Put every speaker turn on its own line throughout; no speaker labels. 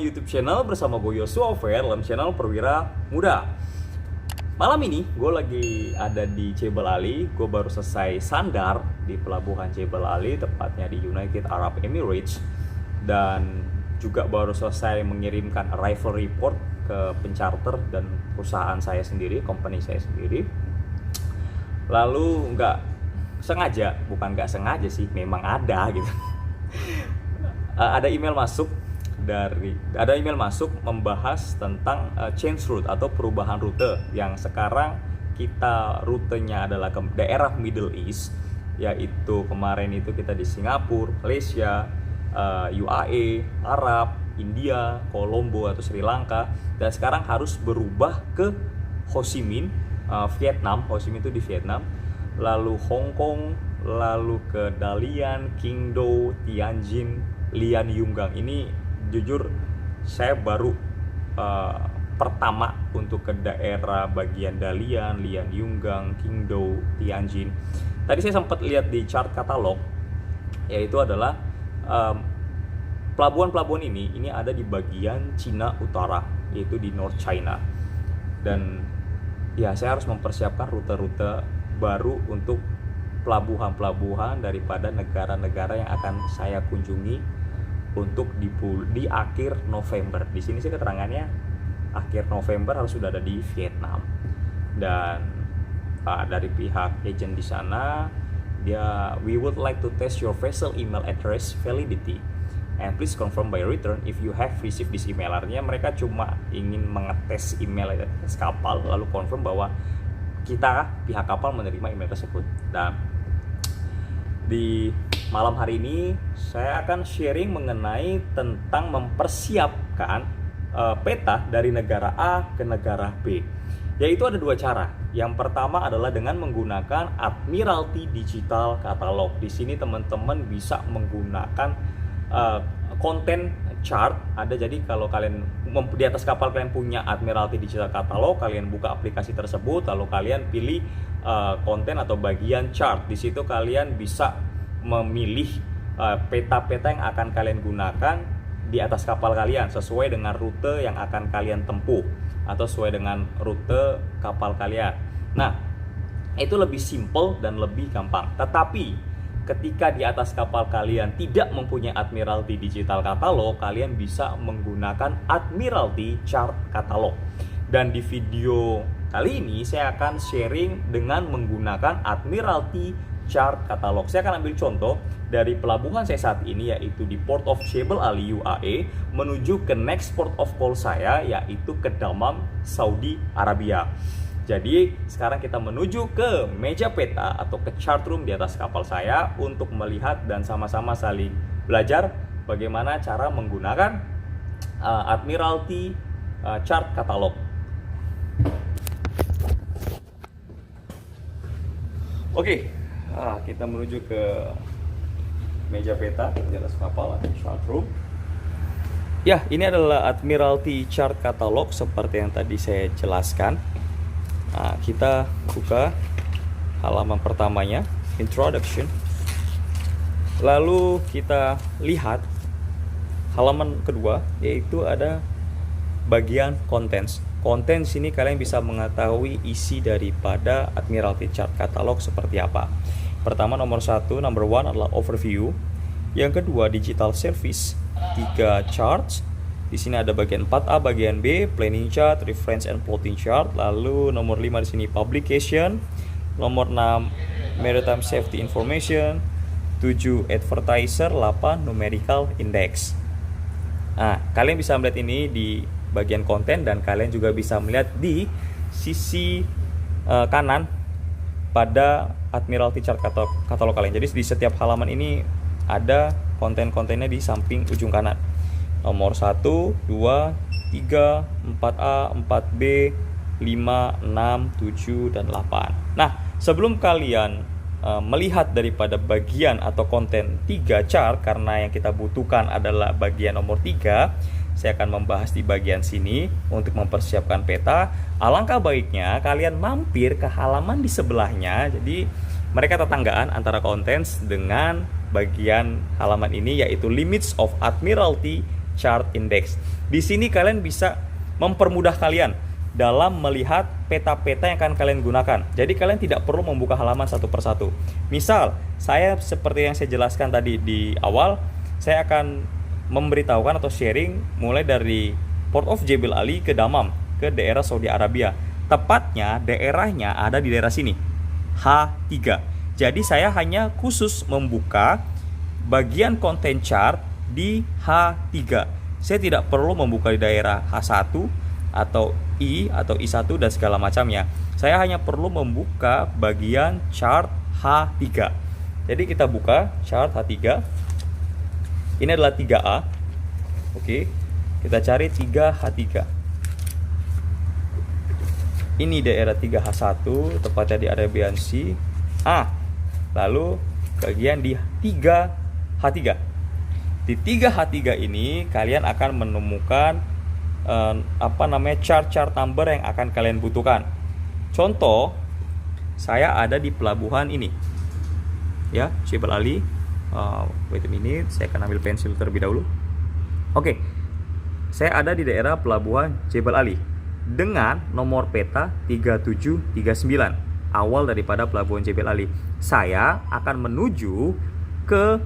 my YouTube channel bersama gue Yosua Ofer dalam channel Perwira Muda. Malam ini gue lagi ada di Jebel Ali. Gue baru selesai sandar di pelabuhan Jebel Ali, tepatnya di United Arab Emirates, dan juga baru selesai mengirimkan arrival report ke pencharter dan perusahaan saya sendiri, company saya sendiri. Lalu nggak sengaja sih, memang ada gitu. Ada email masuk membahas tentang change route atau perubahan rute yang sekarang kita rutenya adalah ke daerah Middle East, yaitu kemarin itu kita di Singapura, Malaysia, UAE, Arab, India, Kolombo atau Sri Lanka, dan sekarang harus berubah ke Ho Chi Minh, Vietnam. Ho Chi Minh itu di Vietnam, lalu Hong Kong, lalu ke Dalian, Qingdao, Tianjin, Lianyungang. Ini jujur saya baru pertama untuk ke daerah bagian Dalian, Lianyungang, Qingdao, Tianjin. Tadi saya sempat lihat di chart katalog, yaitu adalah pelabuhan-pelabuhan ini ada di bagian Cina Utara, yaitu di North China. Dan ya, saya harus mempersiapkan rute-rute baru untuk pelabuhan-pelabuhan daripada negara-negara yang akan saya kunjungi untuk di akhir November. Di sini sih keterangannya akhir November harus sudah ada di Vietnam. Dan dari pihak agent di sana, we would like to test your vessel email address validity and please confirm by return if you have received this email. Artinya mereka cuma ingin mengetes email address kapal, lalu confirm bahwa pihak kapal menerima email tersebut. Dan di malam hari ini saya akan sharing mengenai tentang mempersiapkan peta dari negara A ke negara B. Yaitu ada dua cara. Yang pertama adalah dengan menggunakan Admiralty Digital Catalog. Di sini teman-teman bisa menggunakan konten chart. Jadi kalau kalian di atas kapal kalian punya Admiralty Digital Catalog, kalian buka aplikasi tersebut, lalu kalian pilih konten atau bagian chart. Di situ kalian bisa memilih peta-peta yang akan kalian gunakan di atas kapal kalian sesuai dengan rute yang akan kalian tempuh atau sesuai dengan rute kapal kalian. Nah, itu lebih simple dan lebih gampang. Tetapi ketika di atas kapal kalian tidak mempunyai Admiralty Digital Catalog, kalian bisa menggunakan Admiralty Chart Catalog. Dan di video kali ini saya akan sharing dengan menggunakan Admiralty Chart Catalog. Saya akan ambil contoh dari pelabuhan saya saat ini, yaitu di Port of Jebel Ali, UAE, menuju ke next port of call saya, yaitu ke Dammam, Saudi Arabia. Jadi sekarang kita menuju ke meja peta atau ke chart room di atas kapal saya untuk melihat dan sama-sama saling belajar bagaimana cara menggunakan Admiralty Chart Catalog. Oke, kita menuju ke meja peta di atas kapal atau chart room. Ya, ini adalah Admiralty Chart Catalog seperti yang tadi saya jelaskan. Nah, kita buka halaman pertamanya, Introduction. Lalu kita lihat halaman kedua, yaitu ada bagian Contents. Contents ini kalian bisa mengetahui isi daripada Admiralty Chart Catalog seperti apa. Pertama, number 1 adalah Overview. Yang kedua, Digital Service, 3 charts. Di sini ada bagian 4A, bagian B, Planning Chart, Reference and Plotting Chart. Lalu nomor 5 di sini Publication. Nomor 6 Maritime Safety Information. 7 Advertiser, 8 Numerical Index. Nah, kalian bisa melihat ini di bagian konten, dan kalian juga bisa melihat di sisi kanan pada Admiralty Chart Catalog kalian. Jadi di setiap halaman ini ada konten-kontennya di samping ujung kanan. Nomor 1, 2, 3, 4A, 4B, 5, 6, 7, dan 8. Nah, sebelum kalian melihat daripada bagian atau konten 3 chart, karena yang kita butuhkan adalah bagian nomor 3, saya akan membahas di bagian sini untuk mempersiapkan peta. Alangkah baiknya kalian mampir ke halaman di sebelahnya. Jadi mereka tetanggaan antara contents dengan bagian halaman ini, yaitu Limits of Admiralty chart index. Di sini kalian bisa mempermudah kalian dalam melihat peta-peta yang akan kalian gunakan. Jadi kalian tidak perlu membuka halaman satu persatu. Misal, saya seperti yang saya jelaskan tadi di awal, saya akan memberitahukan atau sharing mulai dari Port of Jebel Ali ke Dammam, ke daerah Saudi Arabia. Tepatnya daerahnya ada di daerah sini, H3. Jadi saya hanya khusus membuka bagian konten chart di H3. Saya tidak perlu membuka di daerah H1 atau I1 dan segala macamnya. Saya hanya perlu membuka bagian chart H3. Jadi kita buka chart H3. Ini adalah 3A. Oke. Kita cari 3H3. Ini daerah 3H1, tepatnya di Arabian Sea. Lalu bagian di 3H3. Di 3H3 ini kalian akan menemukan chart number yang akan kalian butuhkan. Contoh, saya ada di pelabuhan ini. Ya, Jebel Ali. Wait a minute, saya akan ambil pensil terlebih dahulu. Oke. Saya ada di daerah pelabuhan Jebel Ali dengan nomor peta 3739, awal daripada pelabuhan Jebel Ali. Saya akan menuju ke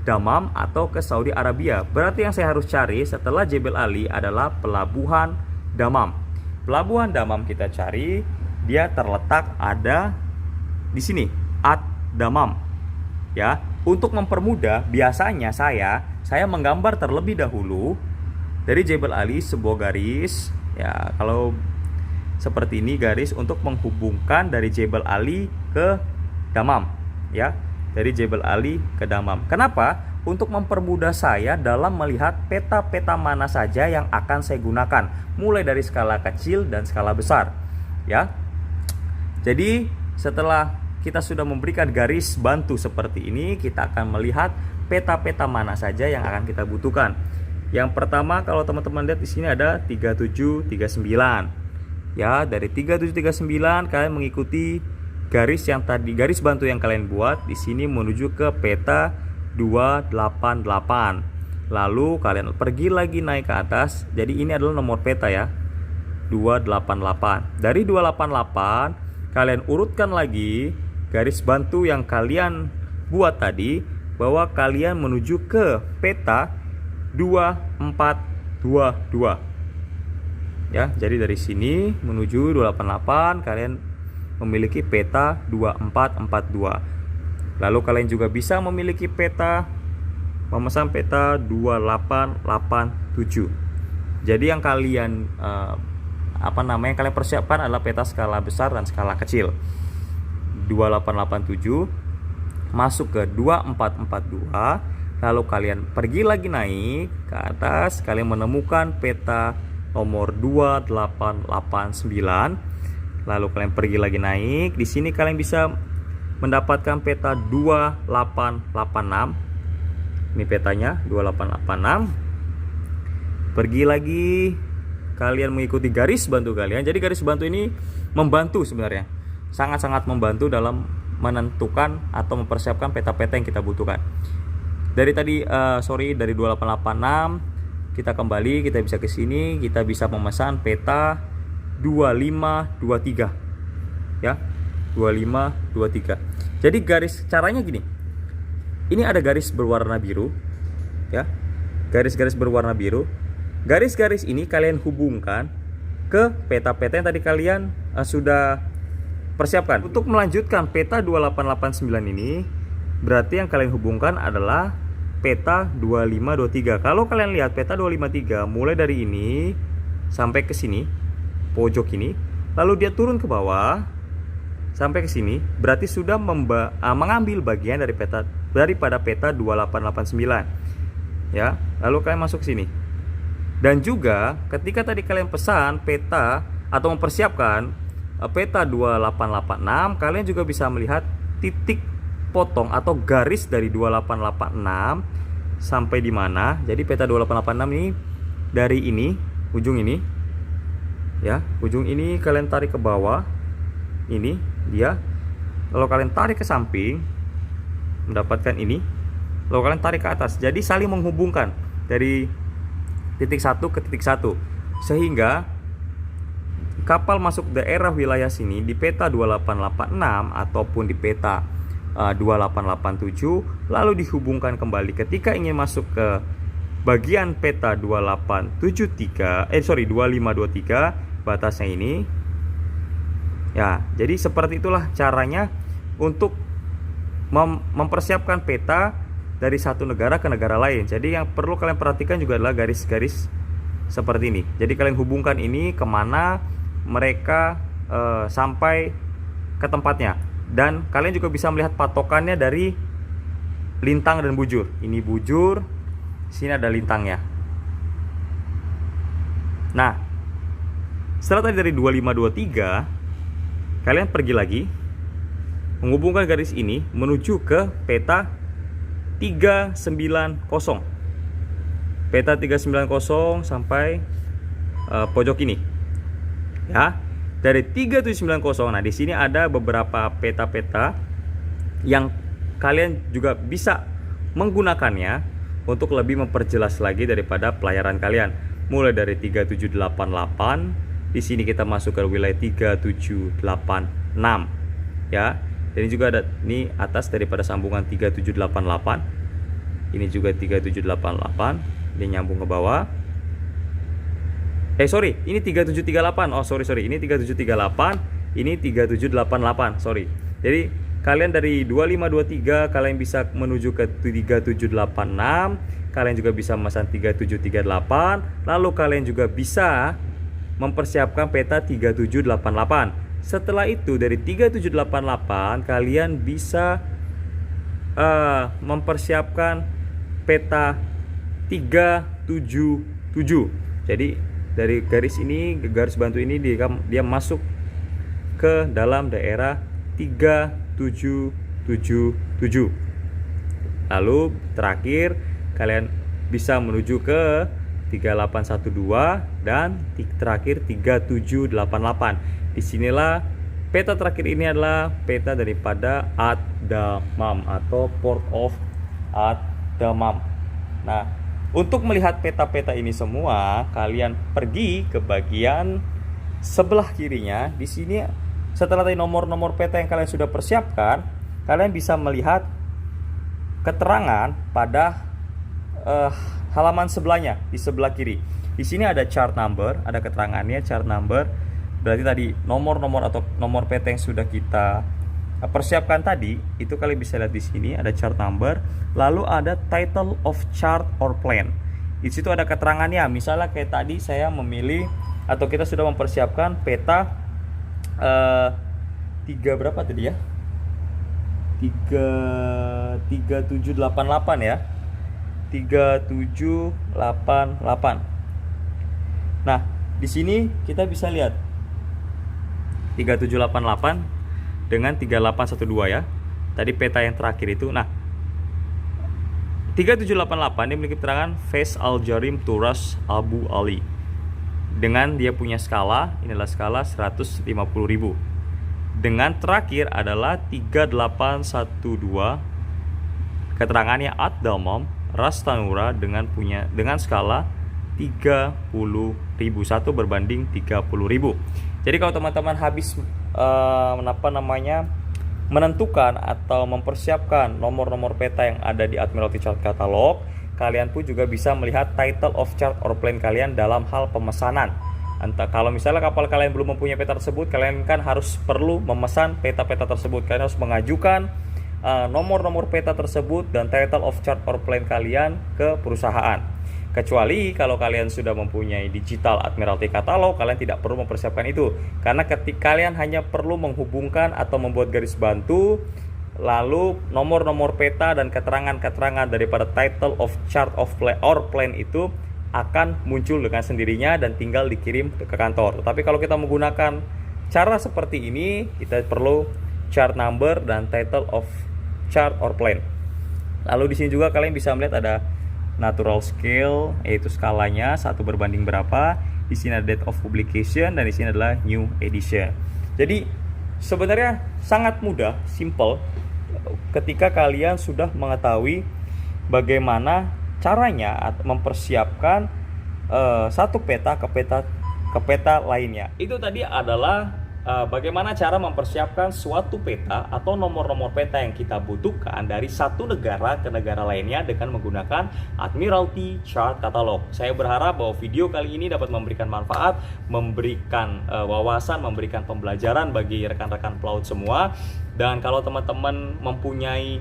Dammam atau ke Saudi Arabia. Berarti yang saya harus cari setelah Jebel Ali adalah pelabuhan Dammam. Pelabuhan Dammam kita cari, dia terletak ada di sini, Ad-Dammam. Ya, untuk mempermudah, biasanya saya menggambar terlebih dahulu dari Jebel Ali sebuah garis. Ya, kalau seperti ini garis untuk menghubungkan dari Jebel Ali ke Dammam. Ya, dari Jebel Ali ke Dammam. Kenapa? Untuk mempermudah saya dalam melihat peta-peta mana saja yang akan saya gunakan, mulai dari skala kecil dan skala besar. Ya, jadi setelah kita sudah memberikan garis bantu seperti ini, kita akan melihat peta-peta mana saja yang akan kita butuhkan. Yang pertama, kalau teman-teman lihat di sini ada 3739. Ya, dari 3739 kalian mengikuti garis yang tadi, garis bantu yang kalian buat di sini menuju ke peta 288. Lalu kalian pergi lagi naik ke atas. Jadi ini adalah nomor peta ya, 288. Dari 288 kalian urutkan lagi garis bantu yang kalian buat tadi, bahwa kalian menuju ke peta 2422. Ya, jadi dari sini menuju 288 kalian memiliki peta 2442. Lalu kalian juga bisa memiliki peta, memesan peta 2887. Jadi yang kalian kalian persiapkan adalah peta skala besar dan skala kecil. 2887 masuk ke 2442, lalu kalian pergi lagi naik ke atas, kalian menemukan peta nomor 2889. Lalu kalian pergi lagi naik, di sini kalian bisa mendapatkan peta 2886. Ini petanya 2886. Pergi lagi, kalian mengikuti garis bantu kalian. Jadi garis bantu ini membantu sebenarnya, sangat-sangat membantu dalam menentukan atau mempersiapkan peta-peta yang kita butuhkan. Dari tadi dari 2886 kita kembali, kita bisa ke sini, kita bisa memesan peta 2523. Ya, 2523. Jadi caranya gini. Ini ada garis berwarna biru, ya. Garis-garis berwarna biru. Garis-garis ini kalian hubungkan ke peta-peta yang tadi kalian sudah persiapkan. Untuk melanjutkan peta 2889 ini, berarti yang kalian hubungkan adalah peta 2523. Kalau kalian lihat peta 253 mulai dari ini sampai ke sini, pojok ini, lalu dia turun ke bawah sampai ke sini, berarti sudah mengambil bagian daripada peta 2889. Ya, lalu kalian masuk ke sini. Dan juga ketika tadi kalian pesan peta atau mempersiapkan peta 2886, kalian juga bisa melihat titik potong atau garis dari 2886 sampai di mana. Jadi peta 2886 ini dari ini, ujung ini. Ya, ujung ini kalian tarik ke bawah. Ini dia. Lalu kalian tarik ke samping, mendapatkan ini. Lalu kalian tarik ke atas. Jadi saling menghubungkan dari titik satu ke titik satu, sehingga kapal masuk daerah wilayah sini di peta 2886 ataupun di peta 2887 lalu dihubungkan kembali ketika ingin masuk ke bagian peta 2523 batasnya ini ya. Jadi seperti itulah caranya untuk mempersiapkan peta dari satu negara ke negara lain. Jadi yang perlu kalian perhatikan juga adalah garis-garis seperti ini. Jadi kalian hubungkan ini kemana mereka sampai ke tempatnya, dan kalian juga bisa melihat patokannya dari lintang dan bujur. Ini bujur, sini ada lintangnya. Nah, setelah tadi dari 2523, kalian pergi lagi menghubungkan garis ini menuju ke peta 390. Peta 390 sampai pojok ini. Ya, dari 3790. Nah, di sini ada beberapa peta-peta yang kalian juga bisa menggunakannya untuk lebih memperjelas lagi daripada pelayaran kalian. Mulai dari 3788, di sini kita masuk ke wilayah 3786, ya. Dan ini juga ada ini atas daripada sambungan 3788. Ini juga 3788, ini nyambung ke bawah. Ini 3738. Oh, sorry. Ini 3738, ini 3788. Sorry. Jadi kalian dari 2523 kalian bisa menuju ke 3786, kalian juga bisa memesan 3738, lalu kalian juga bisa mempersiapkan peta 3788. Setelah itu dari 3788 kalian bisa mempersiapkan peta 377. Jadi dari garis ini, garis bantu ini dia masuk ke dalam daerah 3777. Lalu terakhir kalian bisa menuju ke 3812 dan terakhir 3788. Disinilah peta terakhir ini adalah peta daripada Ad-Damam atau Port of Ad-Damam. Nah, untuk melihat peta-peta ini semua, kalian pergi ke bagian sebelah kirinya. Di sini setelah tadi nomor-nomor peta yang kalian sudah persiapkan, kalian bisa melihat keterangan pada halaman sebelahnya di sebelah kiri. Di sini ada chart number, ada keterangannya chart number. Berarti tadi nomor-nomor atau nomor peta yang sudah kita persiapkan tadi itu kalian bisa lihat di sini ada chart number, lalu ada title of chart or plan. Di situ ada keterangannya. Misalnya kayak tadi saya memilih atau kita sudah mempersiapkan peta 3 berapa tadi ya? 3788 ya. 3788. Nah, di sini kita bisa lihat 3788 dengan 3812 ya. Tadi peta yang terakhir itu. Nah, 3788 ini memiliki keterangan Fez Al Jarim Turas Abu Ali. Dengan dia punya skala, inilah skala 150.000. Dengan terakhir adalah 3812, keterangannya Ad-Damam Ras Tanura dengan skala 30.000, 1 berbanding 30.000. Jadi kalau teman-teman habis menentukan atau mempersiapkan nomor-nomor peta yang ada di Admiralty Chart Catalog, kalian pun juga bisa melihat title of chart or plan kalian dalam hal pemesanan. Entah kalau misalnya kapal kalian belum mempunyai peta tersebut, kalian kan perlu memesan peta-peta tersebut. Kalian harus mengajukan nomor-nomor peta tersebut dan title of chart or plan kalian ke perusahaan. Kecuali kalau kalian sudah mempunyai digital Admiralty Catalog, kalian tidak perlu mempersiapkan itu. Karena ketika kalian hanya perlu menghubungkan atau membuat garis bantu, lalu nomor-nomor peta dan keterangan-keterangan daripada title of chart of plan or plan itu akan muncul dengan sendirinya dan tinggal dikirim ke kantor. Tetapi kalau kita menggunakan cara seperti ini, kita perlu chart number dan title of chart or plan. Lalu di sini juga kalian bisa melihat ada natural scale, yaitu skalanya 1 berbanding berapa. Di sini ada date of publication dan di sini adalah new edition. Jadi sebenarnya sangat mudah, simple ketika kalian sudah mengetahui bagaimana caranya mempersiapkan satu peta ke peta lainnya. Itu tadi adalah bagaimana cara mempersiapkan suatu peta atau nomor-nomor peta yang kita butuhkan dari satu negara ke negara lainnya dengan menggunakan Admiralty Chart Catalog. Saya berharap bahwa video kali ini dapat memberikan manfaat, memberikan wawasan, memberikan pembelajaran bagi rekan-rekan pelaut semua. Dan kalau teman-teman mempunyai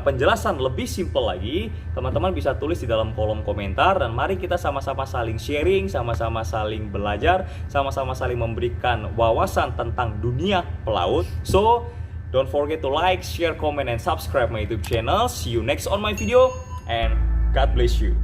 penjelasan lebih simpel lagi, teman-teman bisa tulis di dalam kolom komentar, dan mari kita sama-sama saling sharing, sama-sama saling belajar, sama-sama saling memberikan wawasan tentang dunia pelaut. So, don't forget to like, share, comment, and subscribe my YouTube channel. See you next on my video, and God bless you.